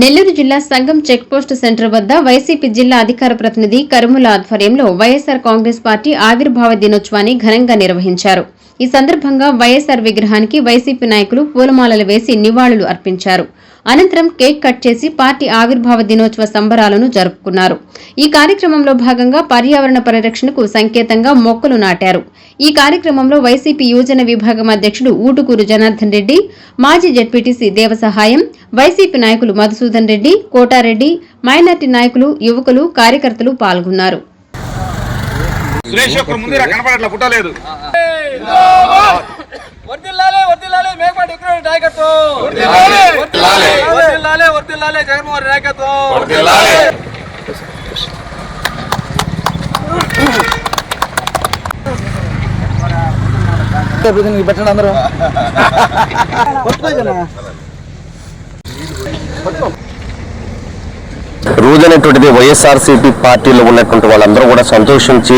నెల్లూరు జిల్లా సంగం checkpost centre వద్ద YCP జిల్లా అధికార ప్రతినిధి కరుముల ఆధ్వర్యంలో వైఎస్సార్ కాంగ్రెస్ పార్టీ ఆవిర్భావ దినోత్సవాన్ని ఘనంగా నిర్వహించారు. ఈ సందర్భంగా వైఎస్సార్ విగ్రహానికి వైసీపీ నాయకులు పూలమాలలు వేసి నివాళులు అర్పించారు. అనంతరం కేక్ కట్ చేసి పార్టీ ఆవిర్భావ దినోత్సవ సంబరాలను జరుపుకున్నారు. ఈ కార్యక్రమంలో భాగంగా పర్యావరణ పరిరక్షణకు సంకేతంగా మొక్కలు నాటారు. ఈ కార్యక్రమంలో వైసీపీ యువజన విభాగం అధ్యక్షుడు ఊటుకూరు జనార్దన్ రెడ్డి, మాజీ జెడ్పీటీసీ దేవసహాయం, వైసీపీ నాయకులు మధుసూదన్ రెడ్డి, కోటారెడ్డి, మైనార్టీ నాయకులు, యువకులు, కార్యకర్తలు పాల్గొన్నారు. రోజనేటువంటిది వైఎస్ఆర్సీపీ పార్టీలో ఉన్నటువంటి వాళ్ళందరూ కూడా సంతోషించి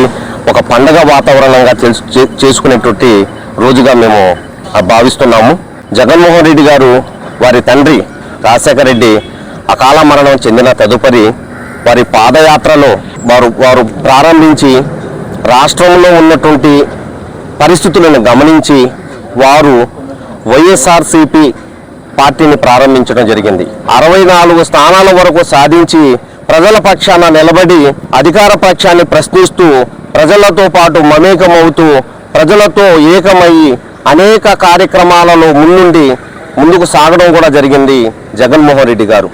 ఒక పండగ వాతావరణంగా చేసుకునేటువంటి రోజుగా మేము భావిస్తున్నాము. జగన్మోహన్ రెడ్డి గారు వారి తండ్రి రాజశేఖర రెడ్డి అకాల మరణం చెందిన తదుపరి వారి పాదయాత్రలో వారు ప్రారంభించి రాష్ట్రంలో ఉన్నటువంటి పరిస్థితులను గమనించి వారు వైఎస్ఆర్సీపీ పార్టీని ప్రారంభించడం జరిగింది. 64 స్థానాల వరకు సాధించి ప్రజల పక్షాన నిలబడి అధికార పక్షాన్ని ప్రశ్నిస్తూ ప్రజలతో పాటు మమేకమవుతూ ప్రజలతో ఏకమయ్యి అనేక కార్యక్రమాలలో ముందుకు సాగడం కూడా జరిగింది జగన్మోహన్ రెడ్డి గారు.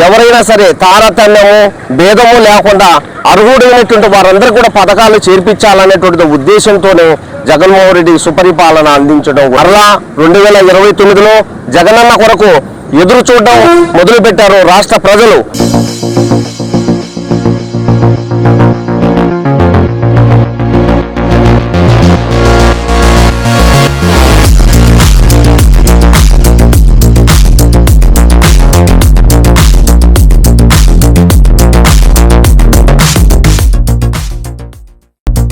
ఎవరైనా సరే తారతమ్యము భేదము లేకుండా అర్హుడైనటువంటి వారందరూ కూడా పథకాలు చేర్పించాలనేటువంటి ఉద్దేశంతోనే జగన్మోహన్ రెడ్డి సుపరిపాలన అందించడం మరలా 2029లో జగనన్న కొరకు ఎదురు చూడడం మొదలుపెట్టారు రాష్ట్ర ప్రజలు.